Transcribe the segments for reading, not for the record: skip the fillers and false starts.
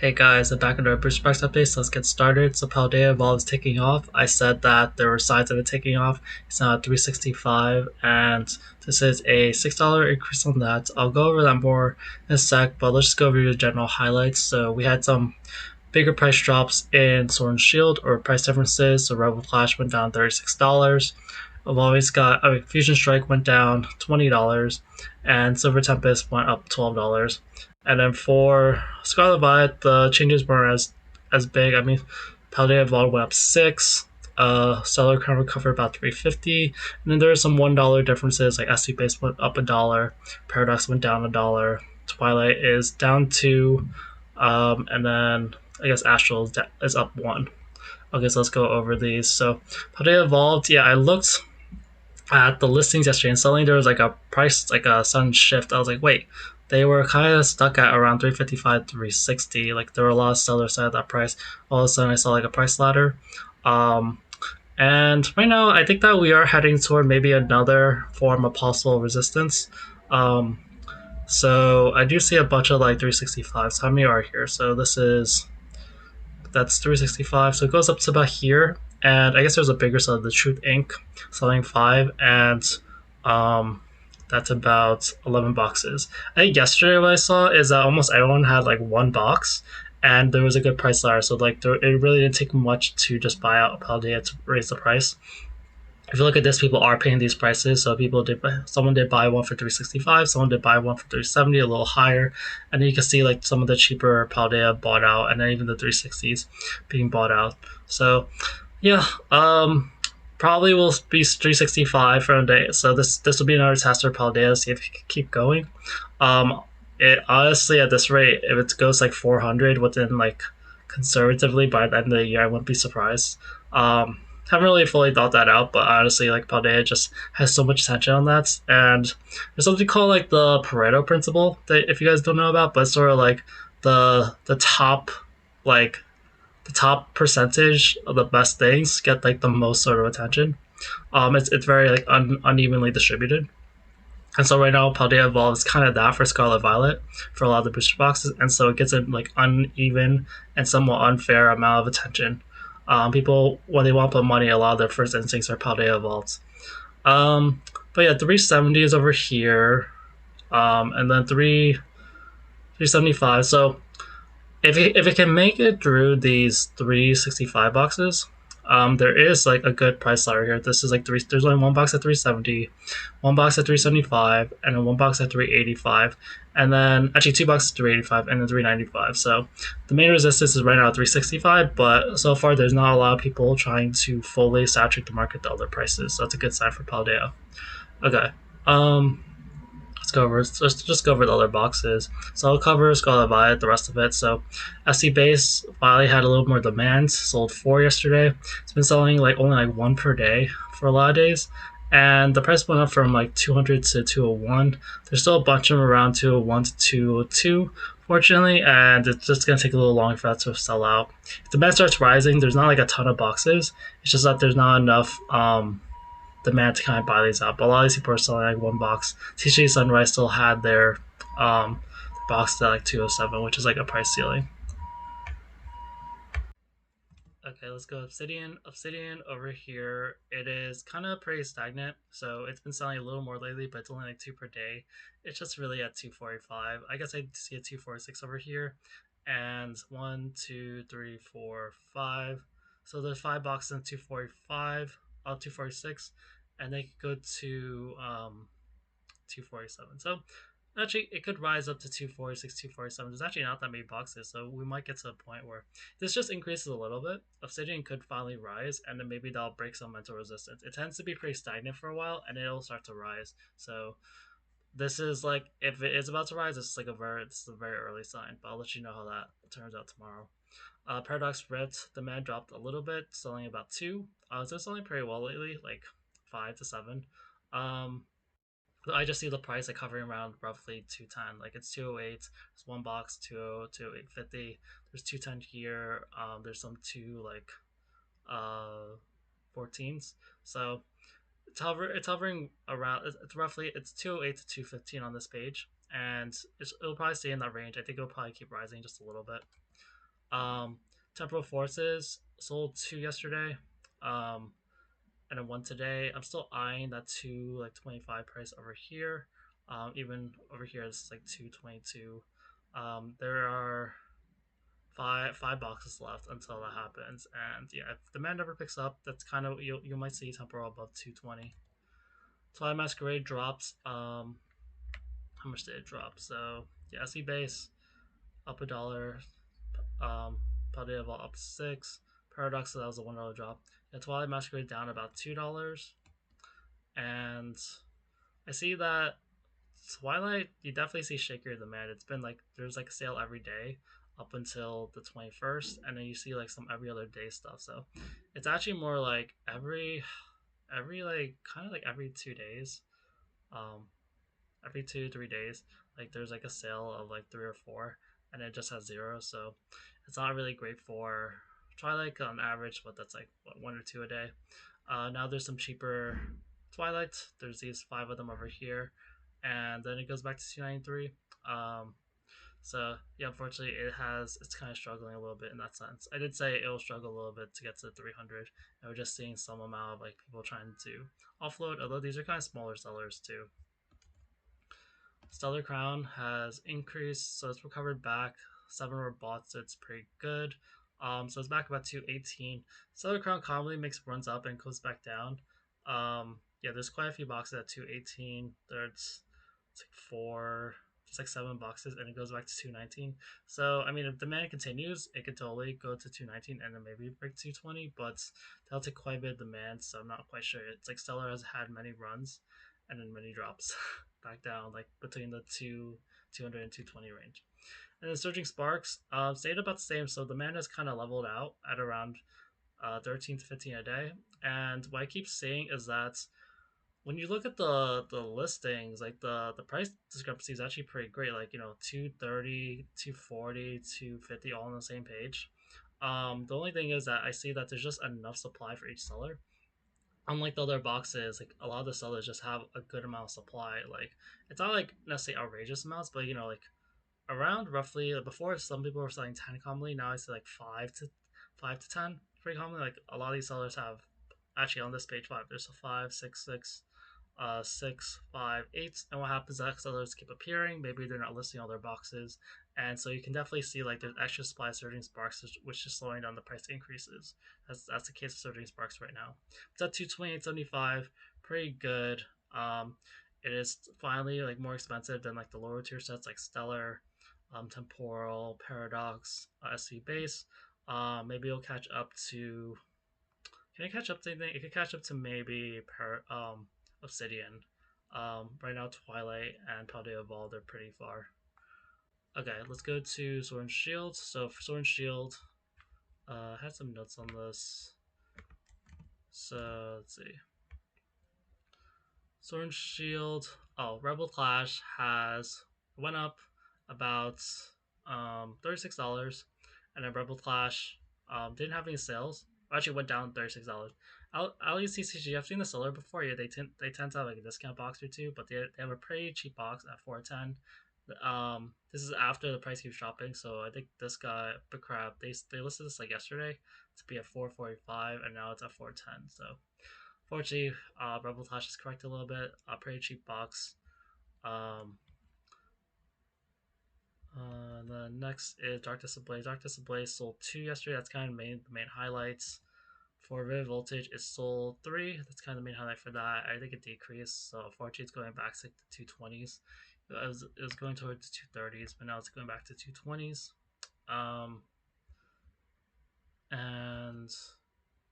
Hey guys, I'm back in our boost price update, so let's get started. So Paldea Evolve is taking off. I said that there were signs of it taking off. It's now at 365, and this is a $6 increase on that. I'll go over that more in a sec, but let's just go over the general highlights. So we had some bigger price drops in Sword and Shield, or price differences. So Rebel Clash went down $36. I've always got Fusion Strike went down $20, and Silver Tempest went up $12. And then for Scarlet Violet, the changes weren't as big. I mean, Paldea Evolved went up 6. Stellar Crown recovered about 350, and then there are some $1 differences. Like SV Base went up $1, Paradox went down $1, Twilight is down 2, and then I guess Astral is up 1. Okay, so let's go over these. So Paldea Evolved, yeah, I looked at the listings yesterday, and suddenly there was like a price, like a sudden shift. I was like, wait, they were kind of stuck at around 355, 360. Like there were a lot of sellers at that price. All of a sudden, I saw like a price ladder. Um, and right now, I think that we are heading toward maybe another form of possible resistance. Um, so I do see a bunch of like 365s. How many are here? So this is that's 365. So it goes up to about here. And I guess there's a bigger side, the Truth Inc. selling 5, and um, that's about 11 boxes. I think yesterday what I saw is that almost everyone had like one box, and there was a good price ladder. So like it really didn't take much to just buy out Paldea to raise the price. If you look at this, people are paying these prices. So someone did buy one for 365, someone did buy one for 370, a little higher, and then you can see like some of the cheaper Paldea bought out, and then even the 360s being bought out. So yeah, probably will be 365 for a day. So this will be another test for Paldea, see if it can keep going. It honestly at this rate, if it goes like 400 within like conservatively by the end of the year, I wouldn't be surprised. Haven't really fully thought that out, but honestly, like Paldea just has so much attention on that, and there's something called like the Pareto principle that if you guys don't know about, but it's sort of like the top like the top percentage of the best things get like the most sort of attention. It's very like unevenly distributed. And so right now, Paldea Evolve is kind of that for Scarlet Violet for a lot of the booster boxes, and so it gets a like uneven and somewhat unfair amount of attention. People when they want to put money, a lot of their first instincts are Paldea Evolves. Um, but yeah, 370 is over here, and then 375. So if it can make it through these 365 boxes, there is like a good price ladder here. This is like three. There's only one box at 370, one box at 375, and then one box at 385, and then actually two boxes at 385 and then 395. So the main resistance is right now at 365, but so far there's not a lot of people trying to fully saturate the market to other prices. So that's a good sign for Paldea. Okay. Let's go over. Let's just go over the other boxes. So I'll cover Scarlet Violet, the rest of it. So SC Base finally had a little more demand. Sold 4 yesterday. It's been selling like only like 1 per day for a lot of days, and the price went up from like 200 to 201. There's still a bunch of them around 201 to 202, fortunately, and it's just gonna take a little longer for that to sell out. If the demand starts rising, there's not like a ton of boxes. It's just that there's not enough demand to kind of buy these out. But a lot of these people are selling like one box. TCG Sunrise still had their box at like 207, which is like a price ceiling. Okay, let's go Obsidian. Obsidian over here, it is kind of pretty stagnant. So it's been selling a little more lately, but it's only like 2 per day. It's just really at 245. I guess I see a 246 over here. And 1, 2, 3, 4, 5. So there's 5 boxes in 245, 246, and they could go to 247. So actually, it could rise up to 246, 247. There's actually not that many boxes, so we might get to a point where this just increases a little bit. Obsidian could finally rise, and then maybe that'll break some mental resistance. It tends to be pretty stagnant for a while, and it'll start to rise. So this is like if it is about to rise, it's like this is a very early sign. But I'll let you know how that turns out tomorrow. Paradox Rift, the demand dropped a little bit, selling about 2. So it's selling pretty well lately, like 5 to 7. Um, I just see the price like hovering around roughly 210. Like it's 208. There's one box 202 850. There's 210 here. There's some two like 14s. So it's hovering around. It's roughly it's 208 to 215 on this page, and it'll probably stay in that range. I think it'll probably keep rising just a little bit. Um, Temporal Forces sold two yesterday, um, and then one today. I'm still eyeing that 2 like 25 price over here. Even over here it's like 222. There are five boxes left until that happens, and yeah, if demand never picks up, that's kind of you might see temporal above 220. Twilight Masquerade drops. How much did it drop? So yeah, SE base up a dollar. Paldea Vault up 6. Paradox, so that was a $1 drop. Yeah, Twilight Masquerade down about $2. And I see that Twilight, you definitely see shakier demand. It's been like there's like a sale every day up until the 21st, and then you see like some every other day stuff. So it's actually more like every like kind of like every 2 days. Um, every 2 3 days, like there's like a sale of like three or four, and it just has zero. So it's not really great for Twilight on average, but that's like what, one or two a day. Now there's some cheaper Twilight. There's these five of them over here, and then it goes back to 293. So yeah, unfortunately, it's kind of struggling a little bit in that sense. I did say it will struggle a little bit to get to 300, and we're just seeing some amount of like people trying to offload. Although these are kind of smaller sellers too. Stellar Crown has increased, so it's recovered back. Seven were bought, so it's pretty good. So it's back about 218. Stellar Crown commonly makes runs up and goes back down. Yeah, there's quite a few boxes at 218. There's it's like four, just like seven boxes, and it goes back to 219. So I mean, if demand continues, it could totally go to 219 and then maybe break 220, but that'll take quite a bit of demand. So I'm not quite sure. It's like Stellar has had many runs and then many drops back down, like between the 200 and 220 range. And then Surging Sparks stayed about the same, so demand has kind of leveled out at around 13 to 15 a day. And what I keep seeing is that when you look at the listings, like the price discrepancy is actually pretty great. Like 230, 240, 250 all on the same page. The only thing is that I see that there's just enough supply for each seller. Unlike the other boxes, like a lot of the sellers just have a good amount of supply. Like it's not like necessarily outrageous amounts, but like around roughly before some people were selling 10 commonly, now I see like 5 to 10 pretty commonly. Like a lot of these sellers have actually on this page five. There's a 5, 6, 6, 6, 5, 8, and what happens is that others keep appearing. Maybe they're not listing all their boxes, and so you can definitely see like there's extra supply of Surging Sparks, which is slowing down the price increases. That's the case of Surging Sparks right now. It's at 228.75, pretty good. It is finally like more expensive than like the lower tier sets like Stellar, Temporal, Paradox, SV Base. Maybe it'll catch up to can it catch up to anything? It could catch up to maybe Obsidian. Right now, Twilight and Paldea Evolved are pretty far. Okay, let's go to Sword and Shield. So for Sword and Shield, I had some notes on this. So let's see. Sword and Shield. Oh, Rebel Clash has went up about $36, and then Rebel Clash didn't have any sales. Actually, went down $36. LECCG, I've seen the seller before. Yeah, they tend to have like a discount box or two, but they have a pretty cheap box at 410. This is after the price keeps dropping, so I think this guy, Big Crab, they listed this like yesterday to be at 445, and now it's at 410. So fortunately, Rebel Clash is correct a little bit. A pretty cheap box. Um, the next is Darkness Ablaze. Darkness Ablaze sold two yesterday. That's kind of the main highlights. For Vivid Voltage, it sold three. That's kind of the main highlight for that. I think it decreased, so fortunately, it's going back to like the 220s. It was going towards the 230s, but now it's going back to 220s. And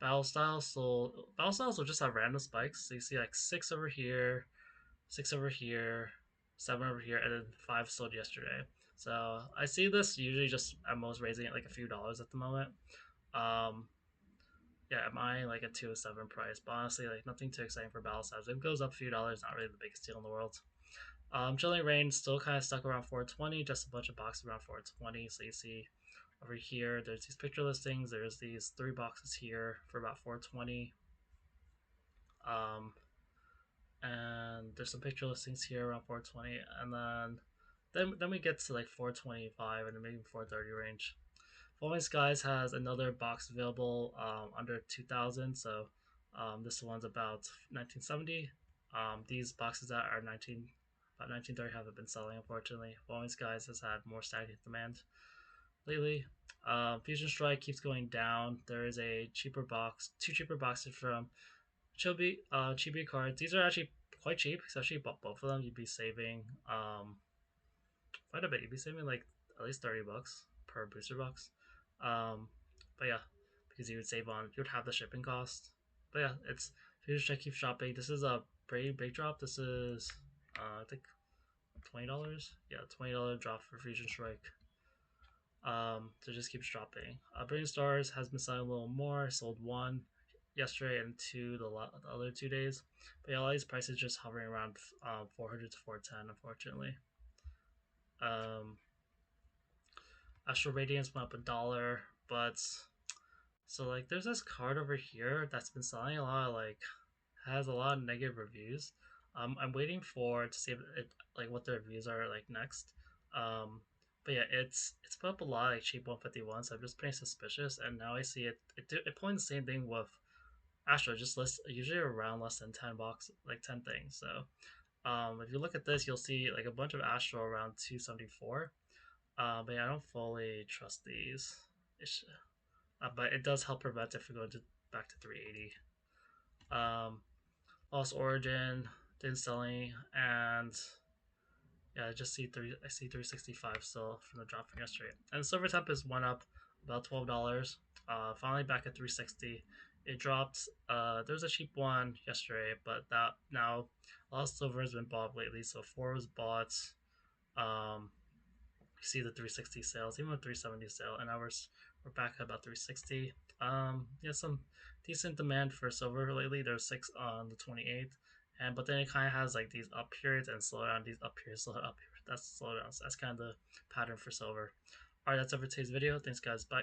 Battle Styles will just have random spikes. So you see like six over here, six over here, seven over here, and then five sold yesterday. So I see this usually just at most raising it like a few dollars at the moment. Um, yeah, mine like a 207 price, but honestly, like nothing too exciting for Battle Styles. If it goes up a few dollars, not really the biggest deal in the world. Chilling Rain still kind of stuck around 420, just a bunch of boxes around 420. So you see over here, there's these picture listings. There's these three boxes here for about 420. Um, and there's some picture listings here around 420, and then we get to like 425 and then maybe 430 range. Falling Skies has another box available under 2000. So this one's about 1970. These boxes that are 19 about 1930 haven't been selling, unfortunately. Falling Skies has had more stagnant demand lately. Fusion Strike keeps going down. There is a cheaper box, two cheaper boxes from Chibi cards. These are actually quite cheap, especially if you bought both of them. You'd be saving quite a bit. You'd be saving like at least $30 per booster box. Um, but yeah, because you would have the shipping cost. But yeah, it's Fusion Strike keep shopping. This is a pretty big drop. This is I think $20. Yeah, $20 drop for Fusion Strike. So it just keeps dropping. Brilliant Stars has been selling a little more. Sold one yesterday and two the other 2 days. But yeah, a lot of these prices just hovering around 400 to 410, unfortunately. Um, Astral Radiance went up $1, but so like there's this card over here that's been selling a lot of like has a lot of negative reviews. I'm waiting for to see if it like what the reviews are like next. Um, but yeah, it's put up a lot of like cheap 151, so I'm just pretty suspicious. And now I see it pulling the same thing with Astro, just list usually around less than 10 bucks, like 10 things. So if you look at this, you'll see like a bunch of Astro around 274. But yeah, I don't fully trust these. But it does help prevent it from going back to 380. Um, Lost Origin didn't sell any, and yeah, I see 365 still from the drop from yesterday. And Silver Tempest went up about $12. Finally back at 360. It dropped. There was a cheap one yesterday, but that now a lot of silver has been bought lately. So four was bought. Um, you see the 360 sales, even with 370 sale, and now we're back at about 360. Yeah, some decent demand for silver lately. There's six on the 28th, and but then it kind of has like these up periods and slow down. These up periods, slow up periods. That's slow down. So that's kind of the pattern for silver. All right, that's it for today's video. Thanks, guys. Bye.